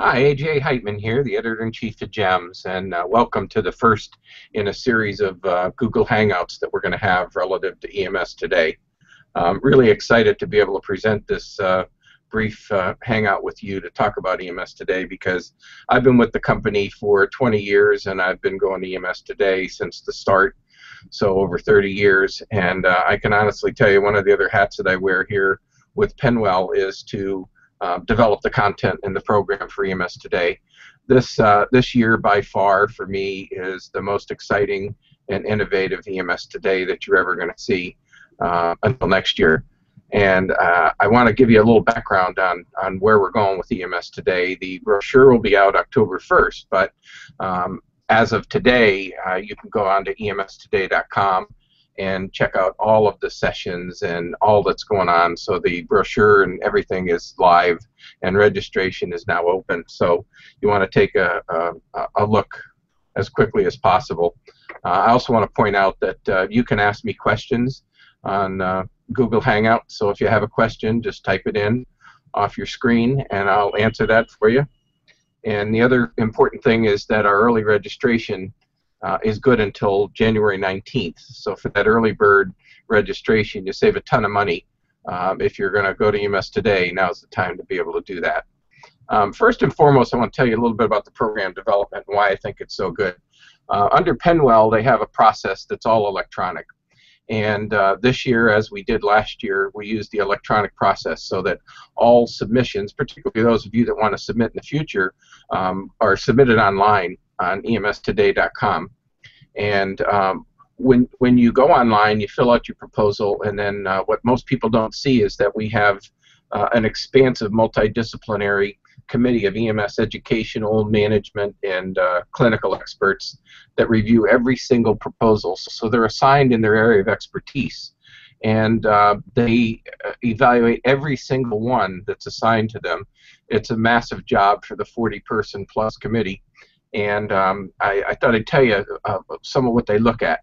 Hi, AJ Heightman here, the editor-in-chief of JEMS, and welcome to the first in a series of Google Hangouts that we're going to have relative to EMS Today. Really excited to be able to present this brief hangout with you to talk about EMS Today, because I've been with the company for 20 years and I've been going to EMS Today since the start, so over 30 years, and I can honestly tell you one of the other hats that I wear here with Penwell is to develop the content in the program for EMS Today. This year, by far, for me, is the most exciting and innovative EMS Today that you're ever going to see until next year. And I want to give you a little background on where we're going with EMS Today. The brochure will be out October 1st, but as of today, you can go on to emstoday.com and check out all of the sessions and all that's going on. So the brochure and everything is live, and registration is now open. So you want to take a look as quickly as possible. I also want to point out that you can ask me questions on Google Hangout. So if you have a question, just type it in off your screen and I'll answer that for you. And the other important thing is that our early registration is good until January 19th. So for that early bird registration, you save a ton of money. If you're going to go to EMS Today, now's the time to be able to do that. First and foremost, I want to tell you a little bit about the program development and why I think it's so good. Under Penwell, they have a process that's all electronic. And this year, as we did last year, we used the electronic process so that all submissions, particularly those of you that want to submit in the future, are submitted online on emstoday.com. And when you go online, you fill out your proposal, and then what most people don't see is that we have an expansive multidisciplinary committee of EMS educational, management, and clinical experts that review every single proposal. So they're assigned in their area of expertise, and they evaluate every single one that's assigned to them. It's a massive job for the 40-person plus committee. And I thought I'd tell you some of what they look at.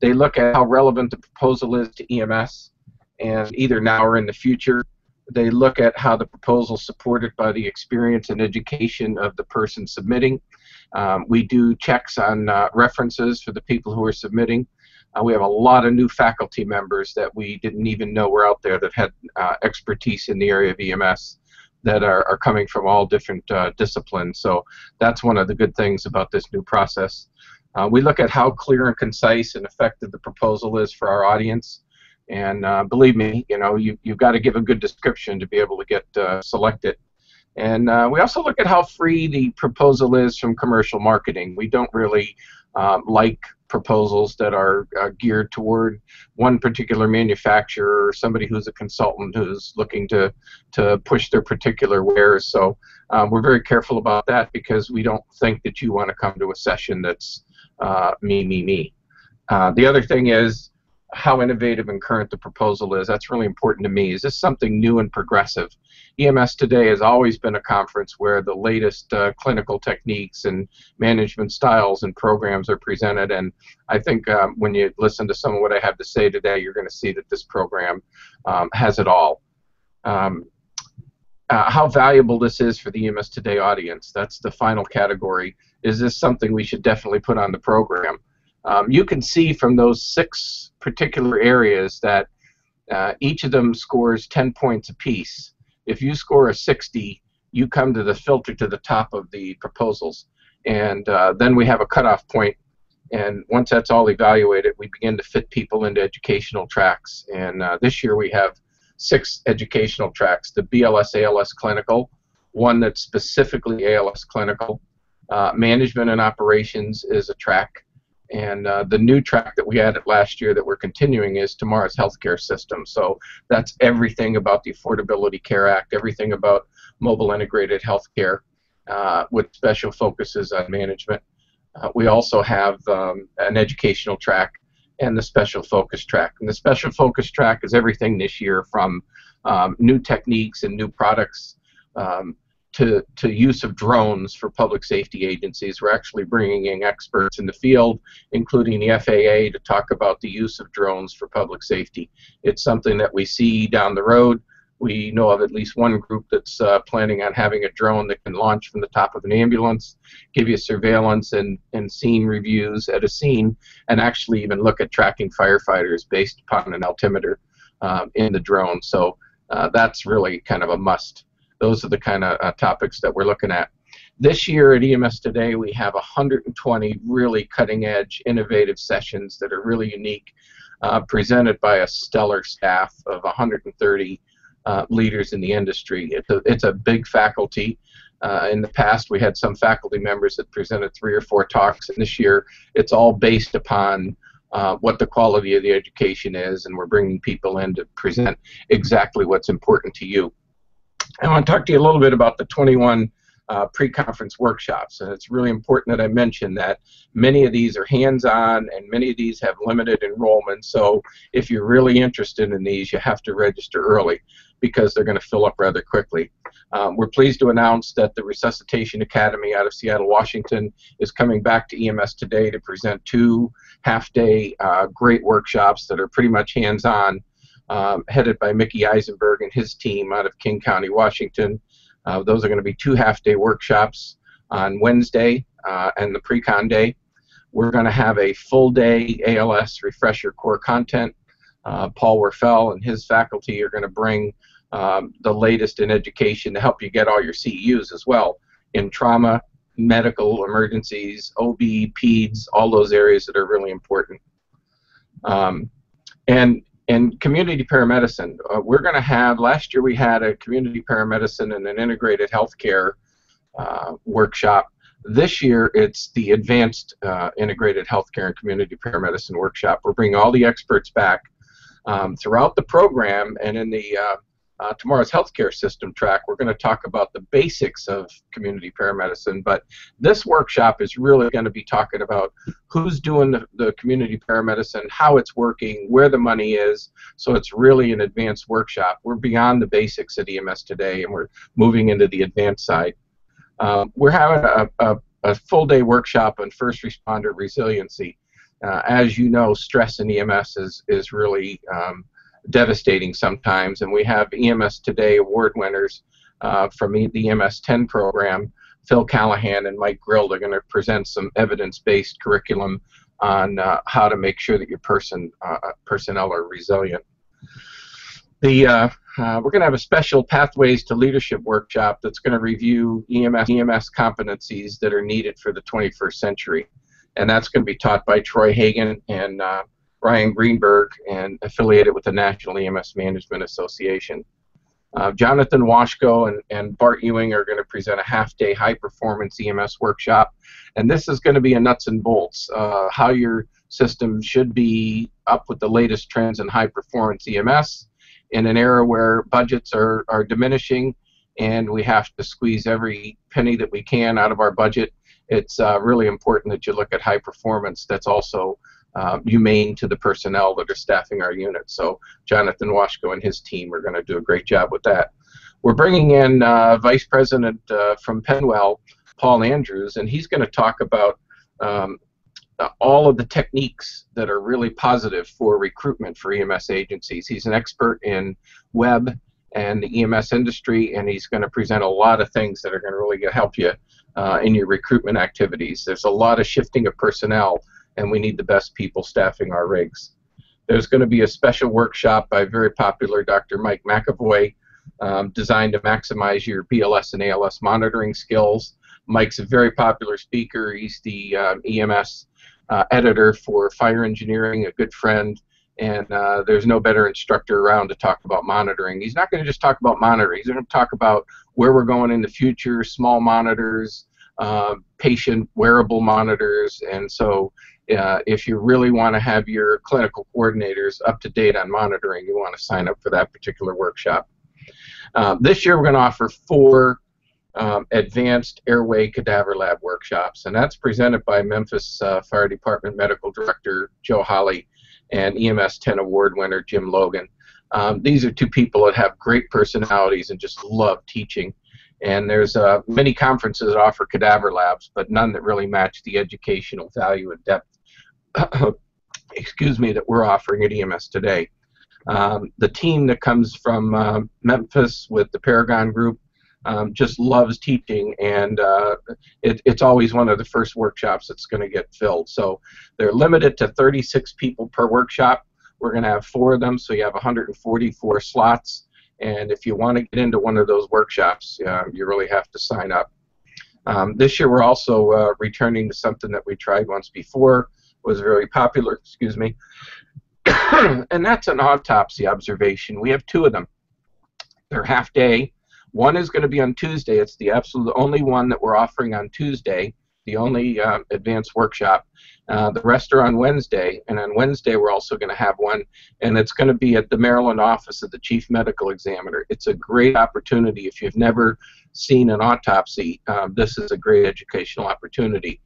They look at how relevant the proposal is to EMS, and either now or in the future. They look at how the proposal is supported by the experience and education of the person submitting. We do checks on references for the people who are submitting. We have a lot of new faculty members that we didn't even know were out there that had expertise in the area of EMS that are coming from all different disciplines. So that's one of the good things about this new process. We look at how clear and concise and effective the proposal is for our audience. And believe me, you know, you've got to give a good description to be able to get selected. And we also look at how free the proposal is from commercial marketing. We don't really like proposals that are geared toward one particular manufacturer or somebody who's a consultant who's looking to push their particular wares. So we're very careful about that, because we don't think that you want to come to a session that's me. The other thing is how innovative and current the proposal is. That's really important to me. Is this something new and progressive? EMS Today has always been a conference where the latest clinical techniques and management styles and programs are presented, and I think when you listen to some of what I have to say today, you're going to see that this program has it all. How valuable this is for the EMS Today audience, that's the final category. Is this something we should definitely put on the program? You can see from those 6 particular areas that each of them scores 10 points apiece. If you score a 60, you come to the filter to the top of the proposals. And then we have a cutoff point. And once that's all evaluated, we begin to fit people into educational tracks. And this year we have 6 educational tracks. The BLS ALS Clinical, one that's specifically ALS Clinical. Management and Operations is a track. And the new track that we added last year that we're continuing is Tomorrow's Healthcare System. So that's everything about the Affordability Care Act, everything about mobile integrated healthcare with special focuses on management. We also have an educational track and the special focus track. And the special focus track is everything this year from new techniques and new products to use of drones for public safety agencies. We're actually bringing in experts in the field, including the FAA, to talk about the use of drones for public safety. It's something that we see down the road. We know of at least one group that's planning on having a drone that can launch from the top of an ambulance, give you surveillance and scene reviews at a scene, and actually even look at tracking firefighters based upon an altimeter in the drone. So that's really kind of a must. Those are the kind of topics that we're looking at. This year at EMS Today, we have 120 really cutting-edge, innovative sessions that are really unique, presented by a stellar staff of 130 leaders in the industry. It's a big faculty. In the past, we had some faculty members that presented 3 or 4 talks, and this year it's all based upon what the quality of the education is, and we're bringing people in to present exactly what's important to you. I want to talk to you a little bit about the 21 pre-conference workshops, and it's really important that I mention that many of these are hands-on and many of these have limited enrollment, so if you're really interested in these, you have to register early because they're going to fill up rather quickly. We're pleased to announce that the Resuscitation Academy out of Seattle, Washington is coming back to EMS Today to present 2 half-day great workshops that are pretty much hands-on, headed by Mickey Eisenberg and his team out of King County, Washington. Those are going to be 2 half-day workshops on Wednesday and the pre-con day. We're going to have a full-day ALS refresher core content. Paul Werfel and his faculty are going to bring the latest in education to help you get all your CEUs as well in trauma, medical emergencies, OB, PEDS, all those areas that are really important. And community paramedicine, we're going to have, last year we had a community paramedicine and an integrated healthcare workshop. This year it's the advanced integrated healthcare and community paramedicine workshop. We're bringing all the experts back throughout the program, and in the Tomorrow's Healthcare System track, we're going to talk about the basics of community paramedicine, but this workshop is really going to be talking about who's doing the community paramedicine, how it's working, where the money is, so it's really an advanced workshop. We're beyond the basics at EMS Today, and we're moving into the advanced side. We're having a full-day workshop on first responder resiliency. As you know, stress in EMS is really devastating sometimes, and we have EMS Today award winners from the EMS 10 program. Phil Callahan and Mike Grill are going to present some evidence-based curriculum on how to make sure that your personnel are resilient. We're going to have a special Pathways to Leadership workshop that's going to review EMS competencies that are needed for the 21st century, and that's going to be taught by Troy Hagan and Ryan Greenberg, and affiliated with the National EMS Management Association. Jonathan Washko and Bart Ewing are going to present a half-day high-performance EMS workshop, and this is going to be a nuts and bolts, how your system should be up with the latest trends in high-performance EMS in an era where budgets are diminishing and we have to squeeze every penny that we can out of our budget. It's really important that you look at high performance that's also humane to the personnel that are staffing our units. So Jonathan Washko and his team are going to do a great job with that. We're bringing in Vice President from Penwell, Paul Andrews, and he's going to talk about all of the techniques that are really positive for recruitment for EMS agencies. He's an expert in web and the EMS industry, and he's going to present a lot of things that are going to really help you in your recruitment activities. There's a lot of shifting of personnel, and we need the best people staffing our rigs. There's going to be a special workshop by very popular Dr. Mike McAvoy designed to maximize your BLS and ALS monitoring skills. Mike's a very popular speaker. He's the EMS editor for Fire Engineering, a good friend, and there's no better instructor around to talk about monitoring. He's not going to just talk about monitoring. He's going to talk about where we're going in the future, small monitors, patient wearable monitors, and so if you really want to have your clinical coordinators up to date on monitoring, you want to sign up for that particular workshop. This year we're going to offer 4 advanced Airway Cadaver Lab workshops, and that's presented by Memphis Fire Department Medical Director Joe Holly and EMS 10 award winner Jim Logan. These are 2 people that have great personalities and just love teaching. And there's many conferences that offer cadaver labs, but none that really match the educational value and depth excuse me, that we're offering at EMS Today. The team that comes from Memphis with the Paragon group just loves teaching, and it's always one of the first workshops that's going to get filled. So they're limited to 36 people per workshop. We're going to have 4 of them, so you have 144 slots. And if you want to get into one of those workshops, you really have to sign up. This year we're also returning to something that we tried once before, was very popular, excuse me, and that's an autopsy observation. We have 2 of them. They're half day. One is going to be on Tuesday. It's the absolute only one that we're offering on Tuesday, the only advanced workshop. The rest are on Wednesday, and on Wednesday we're also going to have one, and it's going to be at the Maryland office of the Chief Medical Examiner. It's a great opportunity. If you've never seen an autopsy, this is a great educational opportunity.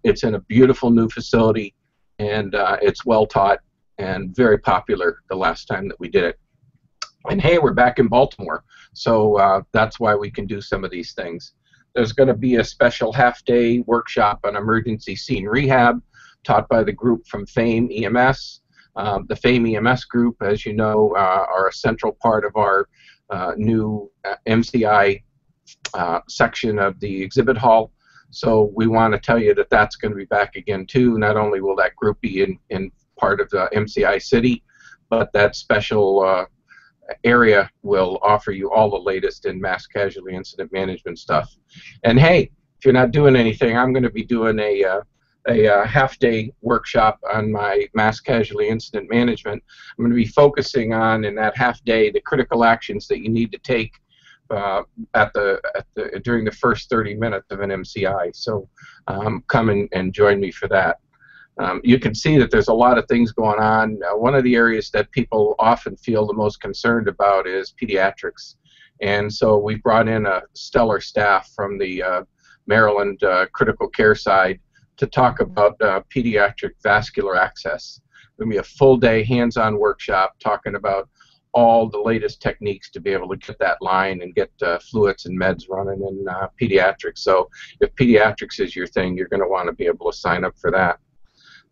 It's in a beautiful new facility, and it's well taught and very popular the last time that we did it. And hey, we're back in Baltimore, so that's why we can do some of these things. There's going to be a special half-day workshop on emergency scene rehab taught by the group from FAME EMS. The FAME EMS group, as you know, are a central part of our new MCI section of the exhibit hall. So we want to tell you that that's going to be back again too. Not only will that group be in part of the MCI city, but that special area will offer you all the latest in mass casualty incident management stuff. And hey, if you're not doing anything, I'm going to be doing a half-day workshop on my mass casualty incident management. I'm going to be focusing on, in that half-day, the critical actions that you need to take during the first 30 minutes of an MCI. So come and join me for that. You can see that there's a lot of things going on. One of the areas that people often feel the most concerned about is pediatrics. And so we brought in a stellar staff from the Maryland critical care side to talk about pediatric vascular access. There'll be a full-day hands-on workshop talking about all the latest techniques to be able to get that line and get fluids and meds running in pediatrics. So if pediatrics is your thing, you're going to want to be able to sign up for that.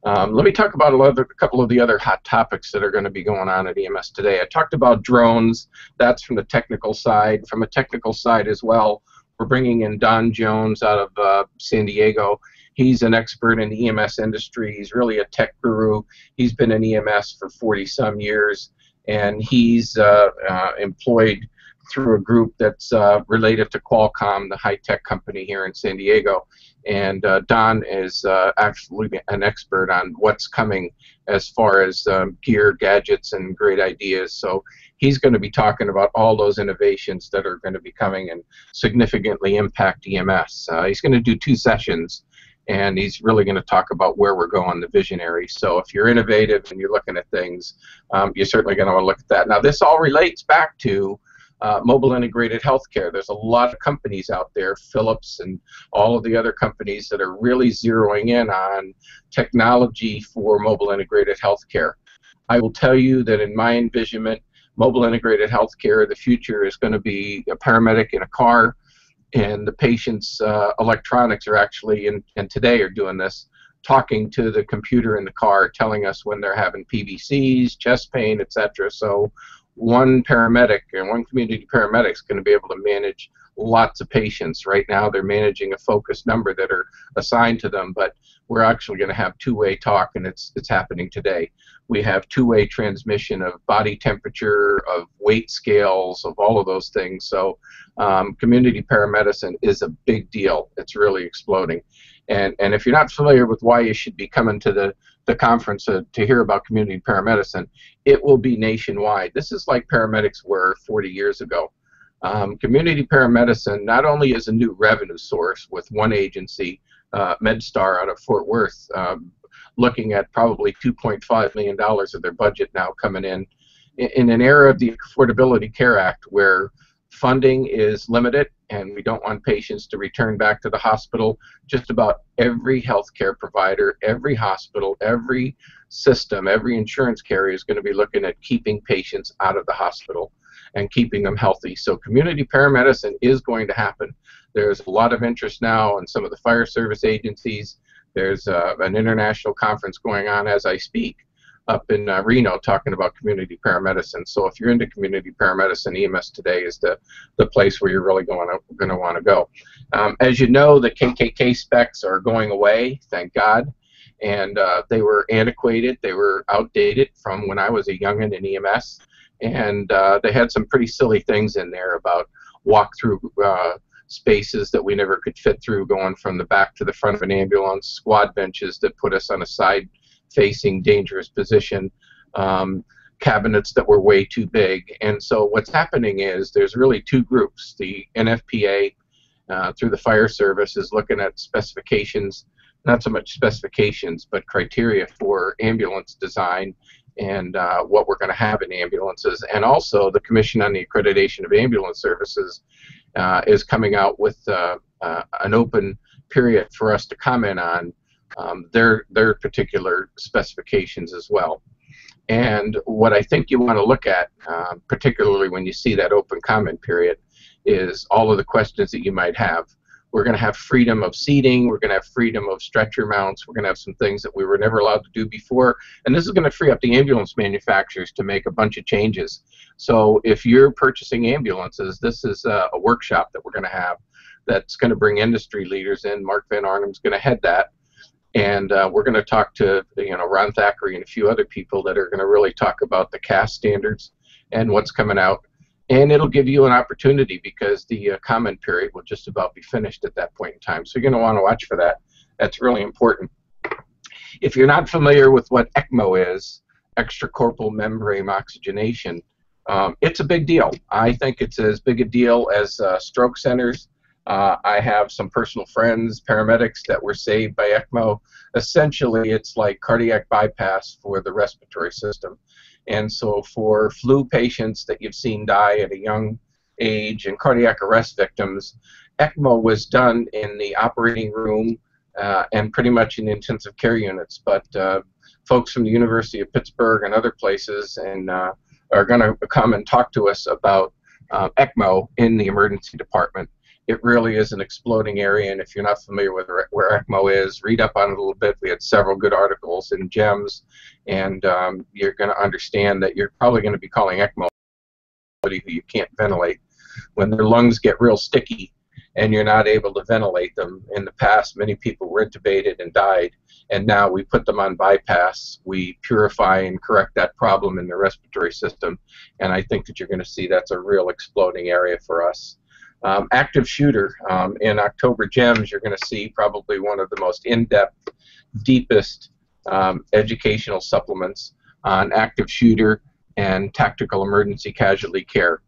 Let me talk about a couple of the other hot topics that are going to be going on at EMS Today. I talked about drones. That's from the technical side. From a technical side as well, we're bringing in Don Jones out of San Diego. He's an expert in the EMS industry. He's really a tech guru. He's been in EMS for 40-some years, and he's employed through a group that's related to Qualcomm, the high-tech company here in San Diego. And Don is actually an expert on what's coming as far as gear, gadgets, and great ideas. So he's going to be talking about all those innovations that are going to be coming and significantly impact EMS. He's going to do 2 sessions, and he's really going to talk about where we're going, the visionary. So if you're innovative and you're looking at things, you're certainly going to want to look at that. Now, this all relates back to mobile integrated healthcare. There's a lot of companies out there, Philips and all of the other companies, that are really zeroing in on technology for mobile integrated healthcare. I will tell you that in my envisionment, mobile integrated healthcare, the future is going to be a paramedic in a car, and the patient's electronics are actually, and today are doing this, talking to the computer in the car, telling us when they're having PVCs, chest pain, etc. So one paramedic and one community paramedic is going to be able to manage lots of patients. Right now they're managing a focused number that are assigned to them, but we're actually going to have 2-way talk, and it's happening today. We have 2-way transmission of body temperature, of weight scales, of all of those things. So community paramedicine is a big deal. It's really exploding. And if you're not familiar with why you should be coming to the conference to hear about community paramedicine, it will be nationwide. This is like paramedics were 40 years ago. Community paramedicine not only is a new revenue source with one agency, MedStar out of Fort Worth, looking at probably $2.5 million of their budget now coming in an era of the Affordability Care Act, where funding is limited and we don't want patients to return back to the hospital. Just about every healthcare provider, every hospital, every system, every insurance carrier is going to be looking at keeping patients out of the hospital and keeping them healthy. So community paramedicine is going to happen. There's a lot of interest now in some of the fire service agencies. There's an international conference going on as I speak up in Reno talking about community paramedicine. So if you're into community paramedicine, EMS Today is the place where you're really going to want to go. As you know, the KKK specs are going away, thank God, and they were antiquated, they were outdated from when I was a youngin in EMS, and they had some pretty silly things in there about walk-through spaces that we never could fit through, going from the back to the front of an ambulance, squad benches that put us on a side-facing dangerous position, cabinets that were way too big. And so what's happening is there's really two groups. The NFPA through the fire service is looking at specifications, not so much specifications, but criteria for ambulance design and what we're going to have in ambulances. And also the Commission on the Accreditation of Ambulance Services is coming out with an open period for us to comment on their particular specifications as well. And what I think you want to look at, particularly when you see that open comment period, is all of the questions that you might have. We're going to have freedom of seating, we're going to have freedom of stretcher mounts, we're going to have some things that we were never allowed to do before, and this is going to free up the ambulance manufacturers to make a bunch of changes. So if you're purchasing ambulances, this is a workshop that we're going to have that's going to bring industry leaders in. Mark Van Arnham's going to head that, and we're going to talk to Ron Thackeray and a few other people that are going to really talk about the CAS standards and what's coming out. And it'll give you an opportunity because the comment period will just about be finished at that point in time. So you're going to want to watch for that. That's really important. If you're not familiar with what ECMO is, extracorporeal membrane oxygenation, it's a big deal. I think it's as big a deal as stroke centers. I have some personal friends, paramedics, that were saved by ECMO. Essentially, it's like cardiac bypass for the respiratory system. And so for flu patients that you've seen die at a young age and cardiac arrest victims, ECMO was done in the operating room and pretty much in intensive care units. But folks from the University of Pittsburgh and other places are going to come and talk to us about ECMO in the emergency department. It really is an exploding area, and if you're not familiar with where ECMO is, read up on it a little bit. We had several good articles in JEMS, and you're going to understand that you're probably going to be calling ECMO somebody who you can't ventilate. When their lungs get real sticky and you're not able to ventilate them, in the past many people were intubated and died, and now we put them on bypass. We purify and correct that problem in the respiratory system, and I think that you're going to see that's a real exploding area for us. Active shooter, in October JEMS, you're going to see probably one of the most in-depth, deepest educational supplements on active shooter and tactical emergency casualty care.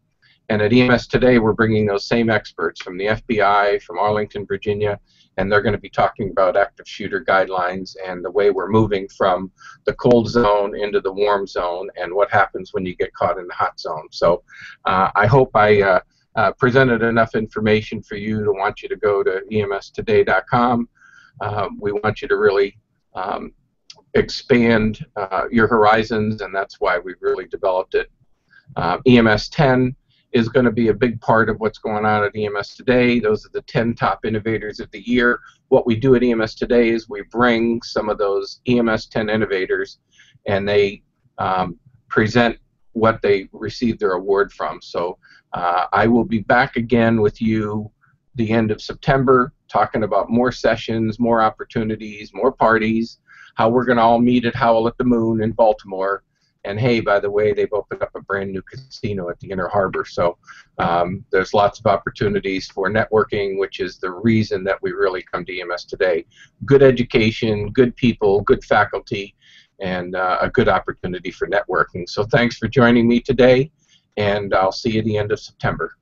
And at EMS Today, we're bringing those same experts from the FBI, from Arlington, Virginia, and they're going to be talking about active shooter guidelines and the way we're moving from the cold zone into the warm zone and what happens when you get caught in the hot zone. So I hope I presented enough information for you to want you to go to emstoday.com. We want you to really expand your horizons, and that's why we've really developed it. EMS 10 is going to be a big part of what's going on at EMS Today. Those are the 10 top innovators of the year. What we do at EMS Today is we bring some of those EMS 10 innovators, and they present what they received their award from. So I will be back again with you the end of September, talking about more sessions, more opportunities, more parties, how we're going to all meet at Howl at the Moon in Baltimore. And hey, by the way, they've opened up a brand new casino at the Inner Harbor. So there's lots of opportunities for networking, which is the reason that we really come to EMS Today. Good education, good people, good faculty, and a good opportunity for networking. So thanks for joining me today, and I'll see you at the end of September.